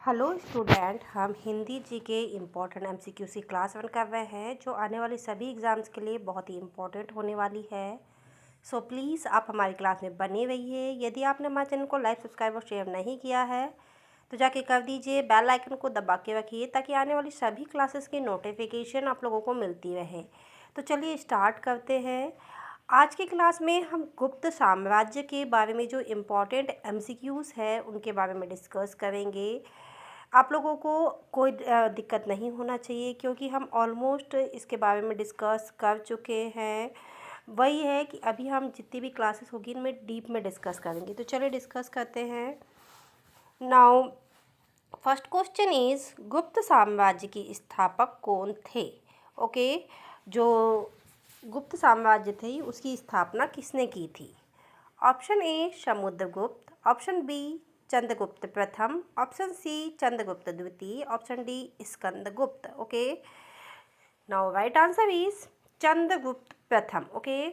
Hello student, हम हिंदी जी के important MCQ की क्लास 1 कर रहे हैं जो आने वाली सभी एग्ज़ाम्स के लिए बहुत ही इम्पोर्टेंट होने वाली है। सो प्लीज़ आप हमारी क्लास में बने रहिए। यदि आपने हमारे चैनल को लाइक, सब्सक्राइब और शेयर नहीं किया है तो जाके कर दीजिए। बेल आइकन को दबा के रखिए ताकि आने वाली सभी क्लासेस की नोटिफिकेशन आप लोगों को मिलती रहे। तो चलिए स्टार्ट करते हैं। आज की क्लास में हम गुप्त साम्राज्य के बारे में जो इम्पोर्टेंट एमसीक्यूज़ है उनके बारे में डिस्कस करेंगे। आप लोगों को कोई दिक्कत नहीं होना चाहिए क्योंकि हम ऑलमोस्ट इसके बारे में डिस्कस कर चुके हैं। वही है कि अभी हम जितनी भी क्लासेस होगी इनमें डीप में डिस्कस करेंगे। तो चलिए डिस्कस करते हैं। नाउ फर्स्ट क्वेश्चन इज गुप्त साम्राज्य के स्थापक कौन थे? ओके, जो गुप्त साम्राज्य थे उसकी स्थापना किसने की थी? Option A Samudragupta, option B Chandragupta प्रथम, ऑप्शन सी चंद्रगुप्त द्वितीय, option D Skandagupta. Okay, now right answer is Chandragupta प्रथम। ओके,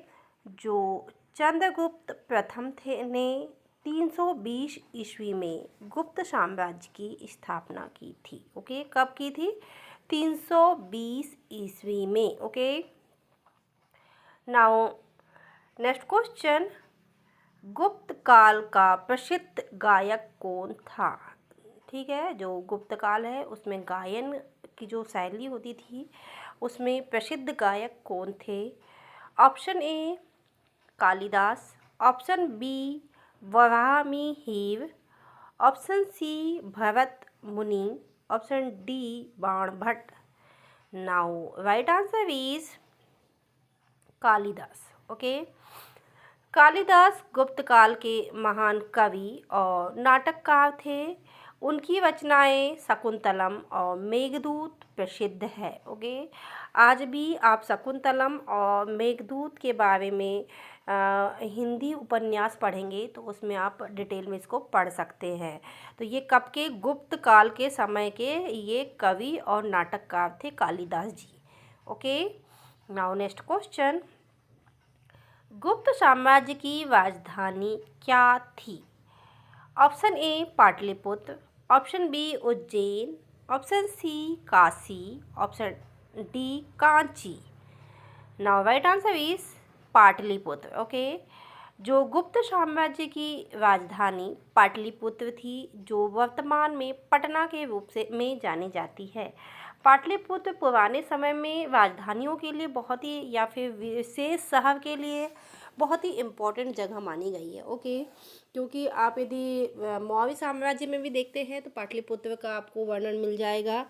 जो चंद्रगुप्त प्रथम थे ने 320 ईस्वी में गुप्त साम्राज्य की स्थापना की थी। ओके, कब की थी? 320 ईस्वी में। Okay, now next question, Gupta काल का प्रसिद्ध गायक कौन था? ठीक है, जो गुप्त काल है उसमें गायन की जो शैली होती थी उसमें प्रसिद्ध गायक कौन थे? Option A Kalidas, option B Varahamihira, option C Bharat Muni, option D Banabhatta. Now right answer is Kalidas. Okay, Kalidas Gupta काल के महान कवि और नाटककार थे। उनकी रचनाएं शकुंतलम और मेघदूत प्रसिद्ध है। ओके, आज भी आप शकुंतलम और मेघदूत के बारे में हिंदी उपन्यास पढ़ेंगे तो उसमें आप डिटेल में इसको पढ़ सकते हैं। तो ये कब के? गुप्त काल के समय के ये कवि और नाटककार थे Kalidas ji. Okay, now next question, Gupta साम्राज्य की राजधानी क्या थी? Option A Pataliputra, option B Ujjain, option C Kashi, option D Kanchi. Now right answer is Pataliputra. Okay, जो गुप्त साम्राज्य की राजधानी पाटलिपुत्र थी जो वर्तमान में पटना के रूप से में जानी जाती है। पाटलिपुत्र पुराने समय में राजधानियों के लिए बहुत ही या फिर विशेष शहर के लिए बहुत ही इम्पोर्टेंट जगह मानी गई है। ओके, क्योंकि आप यदि मौर्य साम्राज्य में भी देखते हैं तो पाटलिपुत्र का आपको वर्णन मिल जाएगा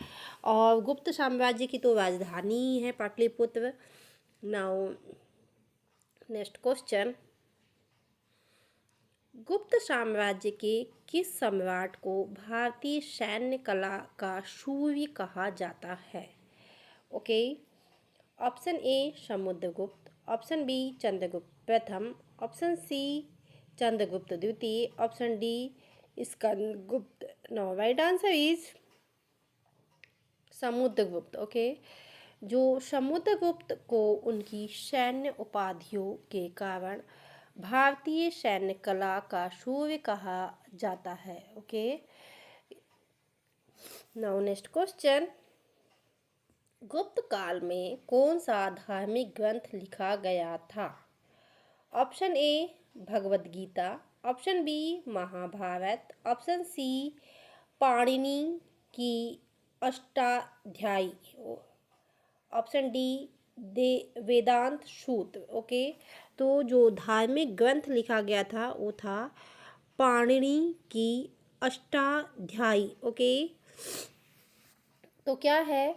और गुप्त साम्राज्य की तो राजधानी ही है Pataliputra. Now next question, Gupta साम्राज्य के किस सम्राट को भारतीय सैन्य कला का सूर्य कहा जाता है? Okay, option A Samudragupta, option B Chandragupta प्रथम, ऑप्शन सी चंद्रगुप्त द्वितीय, option D Skandagupta. Now right answer is Samudragupta. Okay, जो समुद्रगुप्त को उनकी सैन्य उपाधियों के कारण भारतीय सैन्य कला का सूर्य कहा जाता है। Okay, now next question, Gupta काल में कौन सा धार्मिक ग्रंथ लिखा गया था? Option A Bhagavad Gita, option B Mahabharata, option C Panini की अष्टाध्यायी, ऑप्शन डी वेदांत सूत्र। ओके, तो जो धार्मिक ग्रंथ लिखा गया था वो था पाणिनि की अष्टाध्यायी। ओके, तो क्या है?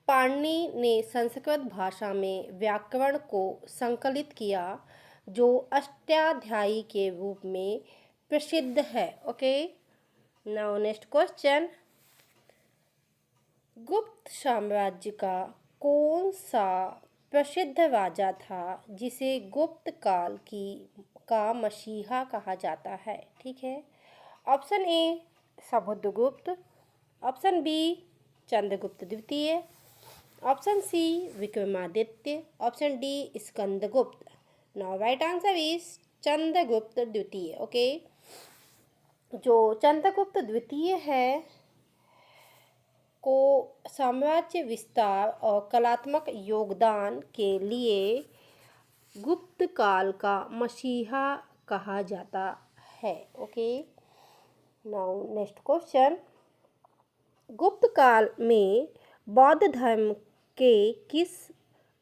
पाणिनि ने संस्कृत भाषा में व्याकरण को संकलित किया जो अष्टाध्यायी के रूप में प्रसिद्ध है। Okay, now next question, Gupta साम्राज्य का कौन सा प्रसिद्ध राजा था जिसे गुप्त काल का मसीहा कहा जाता है? ठीक है, option A Samudragupta, option B Chandragupta द्वितीय, option C Vikramaditya, option D Skandagupta. Now right answer is Chandragupta द्वितीय। ओके, जो चंद्रगुप्त द्वितीय है को साम्राज्य विस्तार और कलात्मक योगदान के लिए गुप्त काल का मसीहा कहा जाता है। Okay, now next question, Gupta काल में बौद्ध धर्म के किस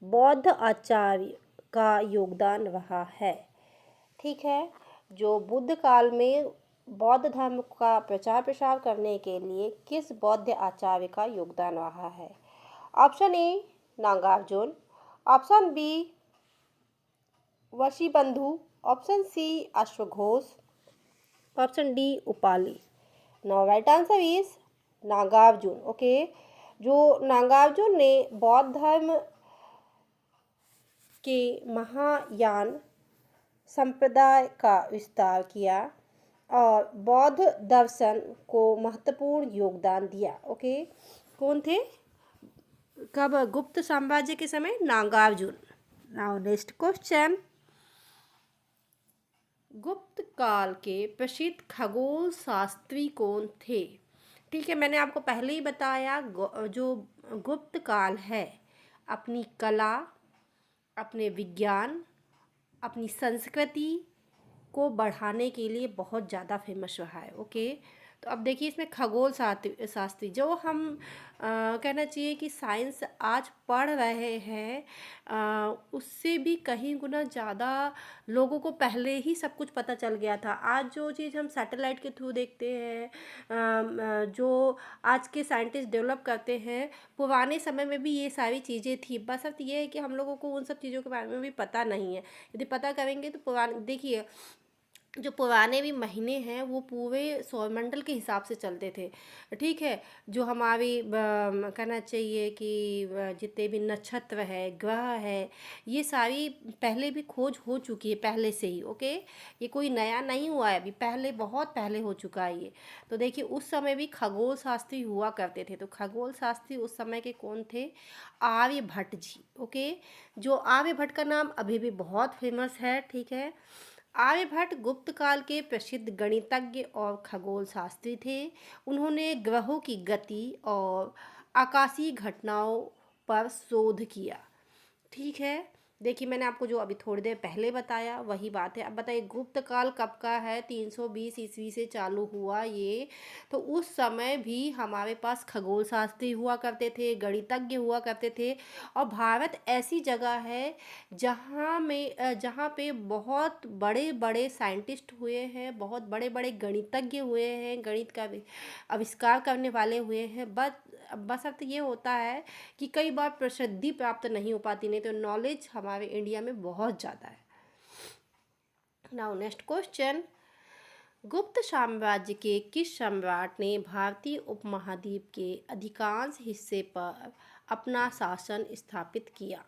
बौद्ध आचार्य का योगदान रहा है? ठीक है, जो बुद्ध काल में बौद्ध धर्म का प्रचार प्रसार करने के लिए किस बौद्ध आचार्य का योगदान रहा है? Option A Nagarjuna, option B Vasubandhu, option C अश्वघोष, option D Upali. Now right answer is Nagarjuna. Okay, जो नागार्जुन ने बौद्ध धर्म के महायान संप्रदाय का विस्तार किया और बौद्ध दर्शन को महत्वपूर्ण योगदान दिया। ओके, कौन थे? कब? गुप्त साम्राज्य के समय Nagarjuna. Now next question, Gupta काल के प्रसिद्ध खगोल शास्त्री कौन थे? ठीक है, मैंने आपको पहले ही बताया जो गुप्त काल है अपनी कला, अपने विज्ञान, अपनी संस्कृति को बढ़ाने के लिए बहुत ज़्यादा फेमस रहा है। ओके, तो अब देखिए इसमें खगोल शास्त्री जो हम कहना चाहिए कि साइंस आज पढ़ रहे हैं उससे भी कहीं गुना ज़्यादा लोगों को पहले ही सब कुछ पता चल गया था। आज जो चीज़ हम सैटेलाइट के थ्रू देखते हैं, जो आज के साइंटिस्ट डेवलप करते हैं, पुराने समय में भी ये सारी चीज़ें थी, बस अब ये है कि हम लोगों को उन सब चीज़ों के बारे में भी पता नहीं है। यदि पता करेंगे तो पुराने, देखिए जो पुराने भी महीने हैं वो पूरे सौरमंडल के हिसाब से चलते थे। ठीक है, जो हमारी कहना चाहिए कि जितने भी नक्षत्र है, ग्रह है, ये सारी पहले भी खोज हो चुकी है पहले से ही। ओके, ये कोई नया नहीं हुआ है, अभी पहले बहुत पहले हो चुका है ये। तो देखिए उस समय भी खगोल शास्त्री हुआ करते थे। तो खगोल शास्त्री उस समय के कौन थे? आर्यभट्ट जी। ओके, जो आर्यभट्ट का नाम अभी भी बहुत फेमस है। ठीक है, आर्यभट्ट गुप्त काल के प्रसिद्ध गणितज्ञ और खगोल शास्त्री थे। उन्होंने ग्रहों की गति और आकाशीय घटनाओं पर शोध किया। ठीक है, देखिए मैंने आपको जो अभी थोड़ी देर पहले बताया वही बात है। अब बताइए गुप्त काल कब का है? 320 ईस्वी से चालू हुआ ये। तो उस समय भी हमारे पास खगोल शास्त्री हुआ करते थे, गणितज्ञ हुआ करते थे। और भारत ऐसी जगह है जहाँ पे बहुत बड़े बड़े साइंटिस्ट हुए हैं, बहुत बड़े बड़े गणितज्ञ हुए हैं, गणित का आविष्कार करने वाले हुए हैं। बस अब ये होता है कि कई बार प्रसिद्धि प्राप्त नहीं हो पाती, नहीं तो नॉलेज हमारे इंडिया में बहुत ज़्यादा है। नाउ नेक्स्ट क्वेश्चन, गुप्त साम्राज्य के किस सम्राट ने भारतीय उपमहाद्वीप के अधिकांश हिस्से पर अपना शासन स्थापित किया?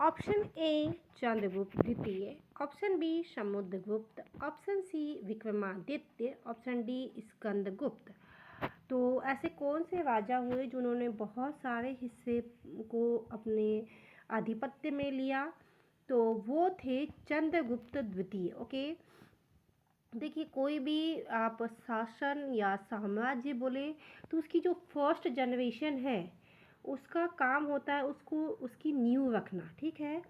ऑप्शन ए चंद्रगुप्त द्वितीय, option B Samudragupta, option C Vikramaditya, option D Skandagupta. तो ऐसे कौन से राजा हुए जिन्होंने बहुत सारे हिस्से को अपने आधिपत्य में लिया? तो वो थे चंद्रगुप्त द्वितीय। ओके, देखिए कोई भी आप शासन या साम्राज्य बोले तो उसकी जो फर्स्ट जनरेशन है उसका काम होता है उसको उसकी नींव रखना। ठीक है,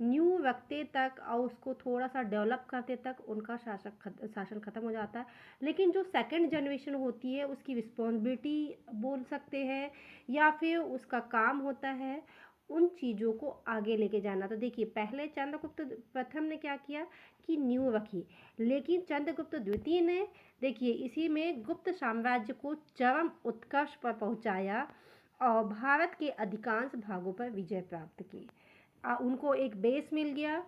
न्यू रखते तक और उसको थोड़ा सा डेवलप करते तक उनका शासन ख़त्म हो जाता है। लेकिन जो सेकंड जनरेशन होती है उसकी रिस्पॉन्सिबिलिटी बोल सकते हैं या फिर उसका काम होता है उन चीज़ों को आगे लेके जाना। तो देखिए पहले चंद्रगुप्त प्रथम ने क्या किया कि न्यू रखी, लेकिन चंद्रगुप्त द्वितीय ने देखिए इसी में गुप्त साम्राज्य को चरम उत्कर्ष पर पहुंचाया और भारत के अधिकांश भागों पर विजय प्राप्त की। उनको एक बेस मिल गया,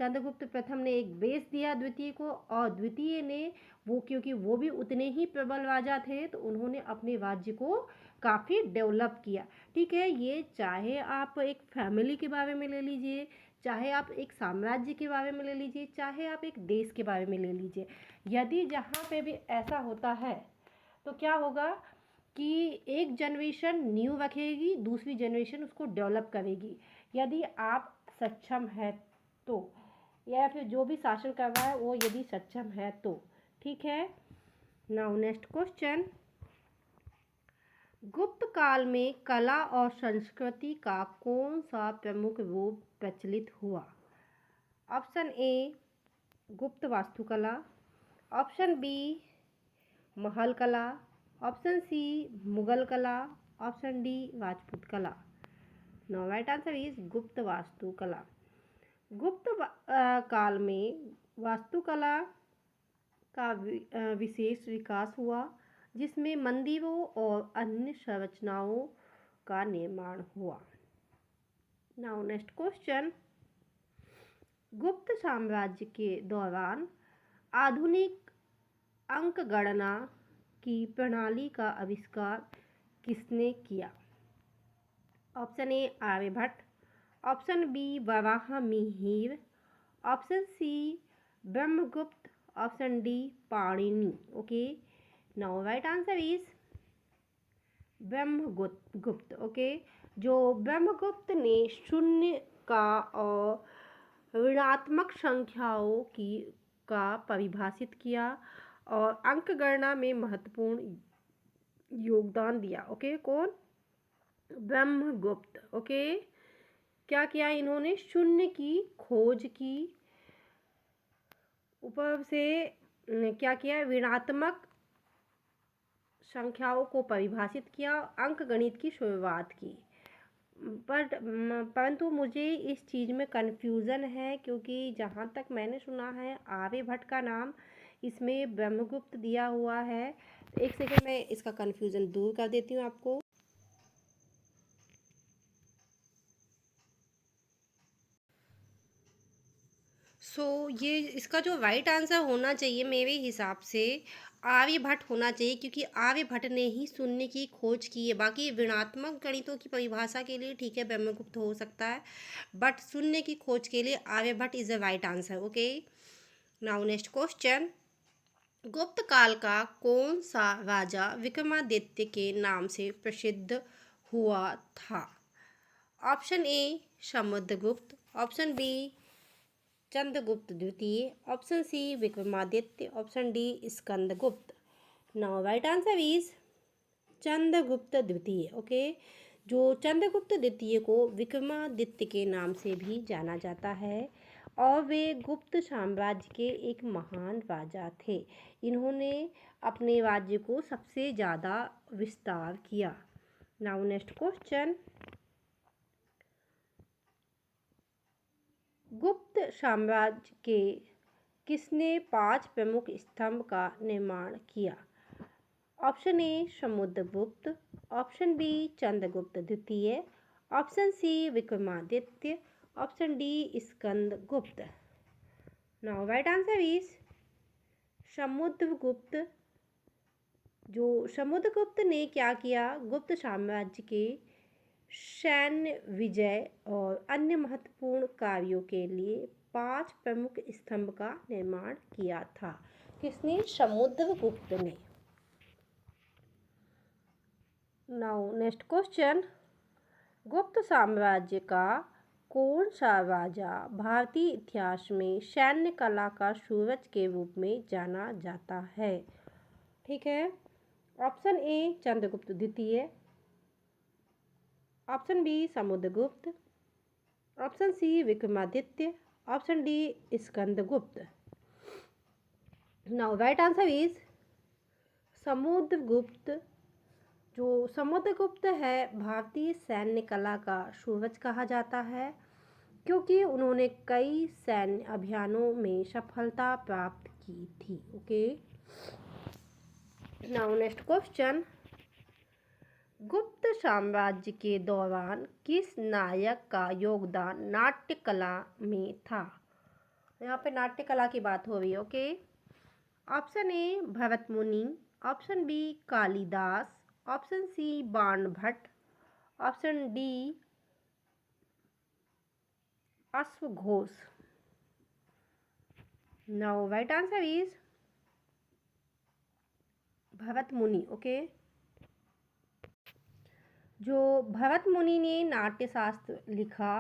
चंद्रगुप्त प्रथम ने एक बेस दिया द्वितीय को, और द्वितीय ने वो क्योंकि वो भी उतने ही प्रबल राजा थे तो उन्होंने अपने राज्य को काफ़ी डेवलप किया। ठीक है, ये चाहे आप एक फैमिली के बारे में ले लीजिए, चाहे आप एक साम्राज्य के बारे में ले लीजिए, चाहे आप एक देश के बारे में ले लीजिए, यदि जहाँ पे भी ऐसा होता है तो क्या होगा कि एक जनरेशन न्यू रखेगी, दूसरी जनरेशन उसको डेवलप करेगी। यदि आप सक्षम है तो, या फिर जो भी शासन कर रहा है वो यदि सक्षम है तो। ठीक है, नाउ नेक्स्ट क्वेश्चन, गुप्त काल में कला और संस्कृति का कौन सा प्रमुख रूप प्रचलित हुआ? ऑप्शन ए गुप्त वास्तुकला, ऑप्शन बी महल कला, ऑप्शन सी मुगल कला, ऑप्शन डी राजपूत कला। नाउ राइट आंसर इज गुप्त वास्तुकला। काल में वास्तुकला का विशेष विकास हुआ, जिसमें मंदिरों और अन्य संरचनाओं का निर्माण हुआ। नाउ नेक्स्ट क्वेश्चन, गुप्त साम्राज्य के दौरान आधुनिक अंक गणना की प्रणाली का आविष्कार किसने किया? Option A Aryabhata, option B Varahamihira, option C Brahmagupta, option D Panini. Okay, now right answer is Brahmagupta. Okay, जो ब्रह्मगुप्त ने शून्य का और ऋणात्मक संख्याओं की का परिभाषित किया और अंक गणना में महत्वपूर्ण योगदान दिया। ओके, कौन? ब्रह्मगुप्त। ओके, क्या किया इन्होंने? शून्य की खोज की, ऊपर से क्या किया? ऋणात्मक संख्याओं को परिभाषित किया, अंक गणित की शुरुआत की। परंतु मुझे इस चीज़ में कन्फ्यूज़न है, क्योंकि जहाँ तक मैंने सुना है आर्यभट्ट का नाम इसमें ब्रह्मगुप्त दिया हुआ है। एक सेकंड, मैं इसका कन्फ्यूज़न दूर कर देती हूँ आपको। ये इसका जो राइट आंसर होना चाहिए मेरे हिसाब से आर्यभट्ट होना चाहिए, क्योंकि आर्यभट्ट ने ही शून्य की खोज की है। बाकी ऋणात्मक गणितों की परिभाषा के लिए ठीक है ब्रह्मगुप्त हो सकता है, बट शून्य की खोज के लिए Aryabhata is the right answer. Okay, now next question, Gupta काल का कौन सा राजा विक्रमादित्य के नाम से प्रसिद्ध हुआ था? Option A Samudragupta, option B Chandragupta द्वितीय, option C Vikramaditya, option D Skandagupta. Now right answer is Chandragupta द्वितीय। ओके, जो चंद्रगुप्त द्वितीय को विक्रमादित्य के नाम से भी जाना जाता है और वे गुप्त साम्राज्य के एक महान राजा थे। इन्होंने अपने राज्य को सबसे ज़्यादा विस्तार किया। नाउ नेक्स्ट क्वेश्चन, गुप्त साम्राज्य के किसने 5 प्रमुख स्तंभ का निर्माण किया? Option A Samudragupta, option B Chandragupta द्वितीय, option C Vikramaditya, option D Skandagupta. Now right answer is Samudragupta. जो समुद्रगुप्त ने क्या किया? गुप्त साम्राज्य के सैन्य विजय और अन्य महत्वपूर्ण कार्यों के लिए 5 प्रमुख स्तंभ का निर्माण किया था। किसने? समुद्रगुप्त ने। नाउ नेक्स्ट क्वेश्चन, गुप्त साम्राज्य का कौन सा राजा भारतीय इतिहास में सैन्य कला का सूरज के रूप में जाना जाता है? ठीक है, ऑप्शन ए चंद्रगुप्त द्वितीय, option B Samudragupta, option C Vikramaditya, option D Skandagupta. Now right answer is Samudragupta. जो समुद्रगुप्त है भारतीय सैन्य कला का सूरज कहा जाता है, क्योंकि उन्होंने कई सैन्य अभियानों में सफलता प्राप्त की थी। Okay, now next question, Gupta साम्राज्य के दौरान किस नायक का योगदान नाट्य कला में था? यहाँ पे नाट्य कला की बात हो रही है। Okay, option A Bharat Muni, option B Kalidas, option C Banabhatta, option D अश्वघोष। Now right answer is Bharat Muni. Okay, जो भरत मुनि ने नाट्यशास्त्र लिखा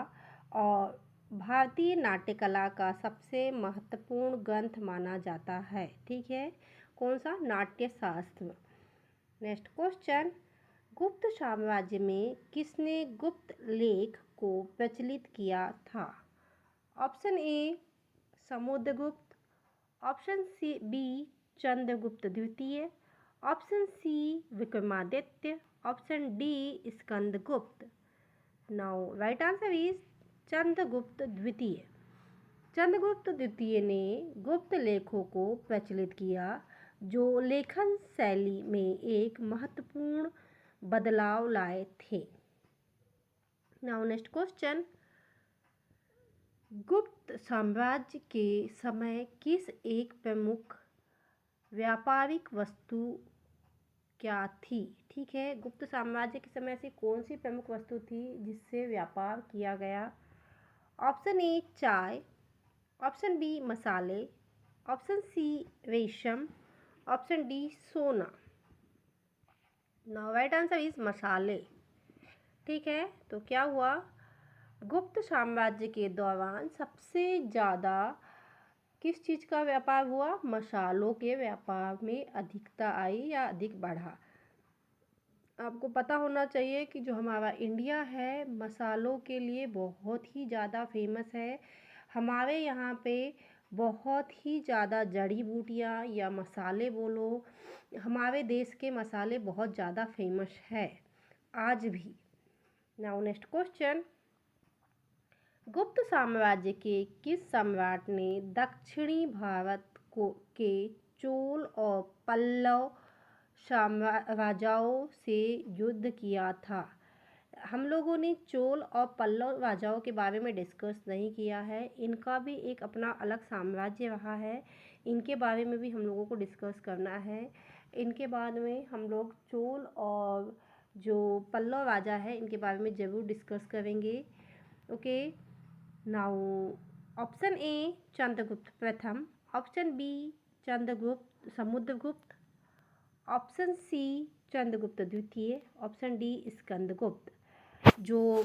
और भारतीय नाट्य कला का सबसे महत्वपूर्ण ग्रंथ माना जाता है। ठीक है, कौन सा? नाट्यशास्त्र। नेक्स्ट क्वेश्चन, गुप्त साम्राज्य में किसने गुप्त लेख को प्रचलित किया था? Option A Samudragupta, option C B Chandragupta द्वितीय, option C Vikramaditya, option D Skandagupta. Now right answer is Chandragupta द्वितीय। चंद्रगुप्त द्वितीय ने गुप्त लेखों को प्रचलित किया जो लेखन शैली में एक महत्वपूर्ण बदलाव लाए थे। नाउ नेक्स्ट क्वेश्चन, गुप्त साम्राज्य के समय किस एक प्रमुख व्यापारिक वस्तु क्या थी? ठीक है, गुप्त साम्राज्य के समय से कौन सी प्रमुख वस्तु थी जिससे व्यापार किया गया? ऑप्शन ए चाय, ऑप्शन बी मसाले, ऑप्शन सी रेशम, ऑप्शन डी सोना। नाउ राइट आंसर इज मसाले। ठीक है, तो क्या हुआ, गुप्त साम्राज्य के दौरान सबसे ज़्यादा किस चीज़ का व्यापार हुआ? मसालों के व्यापार में अधिकता आई या अधिक बढ़ा। आपको पता होना चाहिए कि जो हमारा इंडिया है मसालों के लिए बहुत ही ज़्यादा फेमस है। हमारे यहाँ पे बहुत ही ज़्यादा जड़ी बूटियाँ या मसाले बोलो, हमारे देश के मसाले बहुत ज़्यादा फेमस है आज भी। नाउ नेक्स्ट क्वेश्चन, गुप्त साम्राज्य के किस सम्राट ने दक्षिणी भारत के चोल और पल्लव राजाओं से युद्ध किया था? हम लोगों ने चोल और पल्लव राजाओं के बारे में डिस्कस नहीं किया है। इनका भी एक अपना अलग साम्राज्य रहा है, इनके बारे में भी हम लोगों को डिस्कस करना है। इनके बाद में हम लोग चोल और जो पल्लव राजा है इनके बारे में ज़रूर डिस्कस करेंगे। Okay, now option A Chandragupta प्रथम, option B Chandragupta Samudragupta, option C Chandragupta द्वितीय, ऑप्शन डी स्कंदगुप्त। जो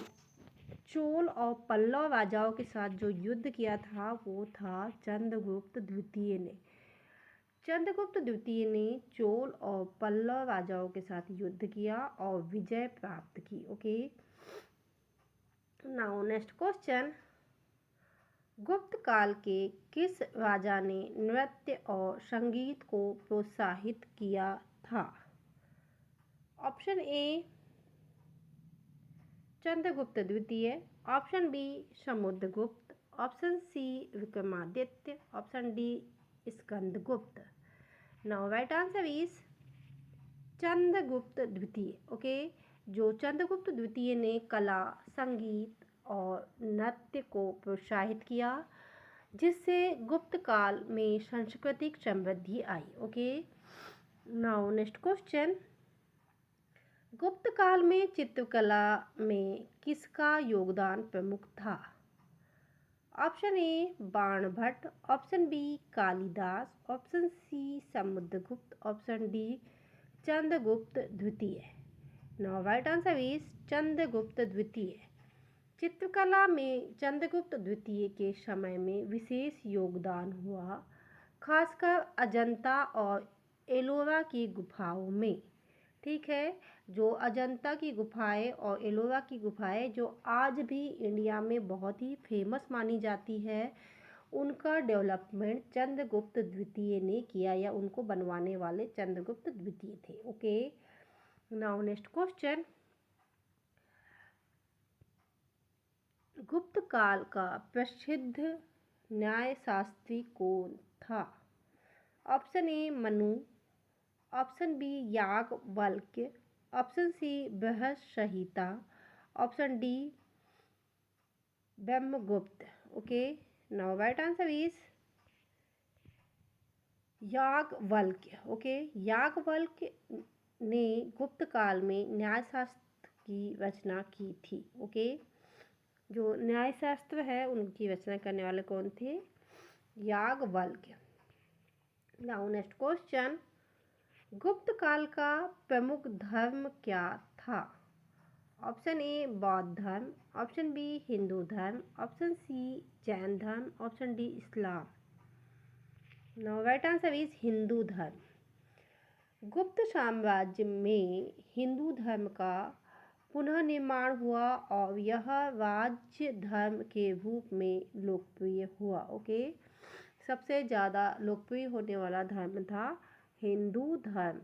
चोल और पल्लव राजाओं के साथ जो युद्ध किया था वो था चंद्रगुप्त द्वितीय ने। चंद्रगुप्त द्वितीय ने चोल और पल्लव राजाओं के साथ युद्ध किया और विजय प्राप्त की। Okay, now next question, Gupta काल के किस राजा ने नृत्य और संगीत को प्रोत्साहित किया था? ऑप्शन ए चंद्रगुप्त द्वितीय, option B Samudragupta, option C Vikramaditya, option D Skandagupta. Now right answer is Chandragupta द्वितीय। ओके, जो चंद्रगुप्त द्वितीय ने कला, संगीत और नृत्य को प्रोत्साहित किया जिससे गुप्त काल में सांस्कृतिक समृद्धि आई। Okay, now next question, Gupta काल में चित्रकला में किसका योगदान प्रमुख था? Option A Banabhatta, option B Kalidas, option C Samudragupta, option D Chandragupta द्वितीय। Now right answer is Chandragupta द्वितीय। चित्रकला में चंद्रगुप्त द्वितीय के समय में विशेष योगदान हुआ, खासकर अजंता और एलोरा की गुफाओं में। ठीक है, जो अजंता की गुफाएं और एलोरा की गुफाएं जो आज भी इंडिया में बहुत ही फेमस मानी जाती है, उनका डेवलपमेंट चंद्रगुप्त द्वितीय ने किया या उनको बनवाने वाले चंद्रगुप्त द्वितीय थे। Okay, now next question, Gupta काल का प्रसिद्ध न्यायशास्त्री कौन था? Option A Manu, option B Yajnavalkya, option C Brihaspati, option D Brahmagupta. Okay, now right answer is Yajnavalkya. Okay, Yajnavalkya ने गुप्त काल में न्यायशास्त्र की रचना की थी। ओके, जो न्यायशास्त्र है उनकी रचना करने वाले कौन थे? Yajnavalkya. Now next question, Gupta काल का प्रमुख धर्म क्या था? ऑप्शन ए बौद्ध धर्म, ऑप्शन बी हिंदू धर्म, ऑप्शन सी जैन धर्म, option D Islam. Now right answer is Hindu धर्म। गुप्त साम्राज्य में हिंदू धर्म का पुनः निर्माण हुआ और यह राज्य धर्म के रूप में लोकप्रिय हुआ। ओके, सबसे ज़्यादा लोकप्रिय होने वाला धर्म था हिंदू धर्म।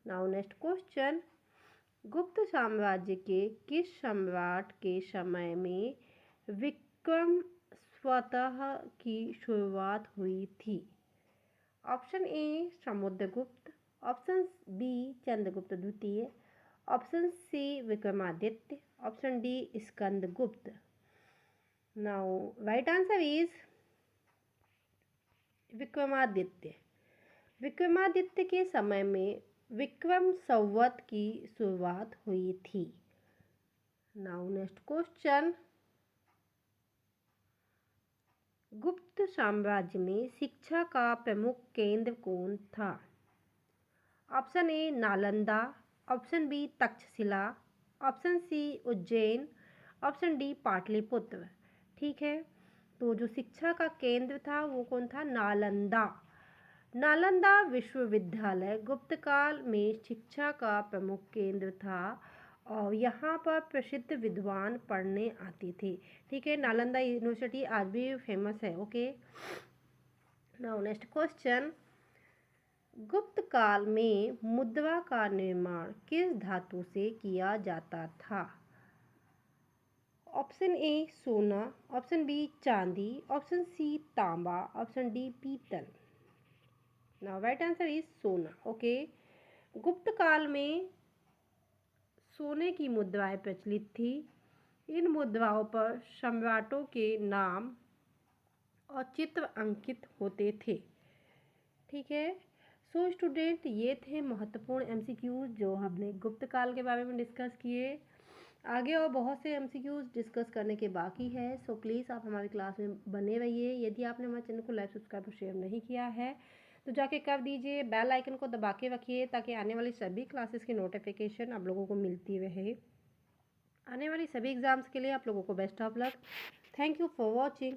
नाउ नेक्स्ट क्वेश्चन, गुप्त साम्राज्य के किस सम्राट के समय में विक्रम स्वतः की शुरुआत हुई थी? Option A Samudragupta, option B Chandragupta द्वितीय, option C Vikramaditya, option D Skandagupta. Now right answer is Vikramaditya. Vikramaditya के समय में विक्रम संवत की शुरुआत हुई थी। नाउ नेक्स्ट क्वेश्चन, गुप्त साम्राज्य में शिक्षा का प्रमुख केंद्र कौन था? Option A Nalanda, option B Taxila, option C Ujjain, option D Pataliputra. ठीक है, तो जो शिक्षा का केंद्र था वो कौन था? नालंदा। नालंदा विश्वविद्यालय गुप्त काल में शिक्षा का प्रमुख केंद्र था और यहाँ पर प्रसिद्ध विद्वान पढ़ने आते थे। ठीक है, नालंदा यूनिवर्सिटी आज भी फेमस है। Okay, now next question, Gupta काल में मुद्रा का निर्माण किस धातु से किया जाता था? ऑप्शन ए सोना, ऑप्शन बी चांदी, ऑप्शन सी तांबा, ऑप्शन डी पीतल। नाउ राइट आंसर इज सोना। ओके, गुप्त काल में सोने की मुद्राएं प्रचलित थी। इन मुद्राओं पर सम्राटों के नाम और चित्र अंकित होते थे। ठीक है, सो स्टूडेंट, ये थे महत्वपूर्ण एमसीक्यूज जो हमने गुप्त काल के बारे में डिस्कस किए। आगे और बहुत से एमसीक्यूज डिस्कस करने के बाकी है, सो प्लीज़ आप हमारी क्लास में बने रहिए। यदि आपने हमारे चैनल को लाइक सब्सक्राइब और शेयर नहीं किया है तो जाके कर दीजिए, बेल आइकन को दबा के रखिए ताकि आने वाली सभी क्लासेस की नोटिफिकेशन आप लोगों को मिलती रहे। आने वाली सभी एग्ज़ाम्स के लिए आप लोगों को best of luck. Thank you for watching.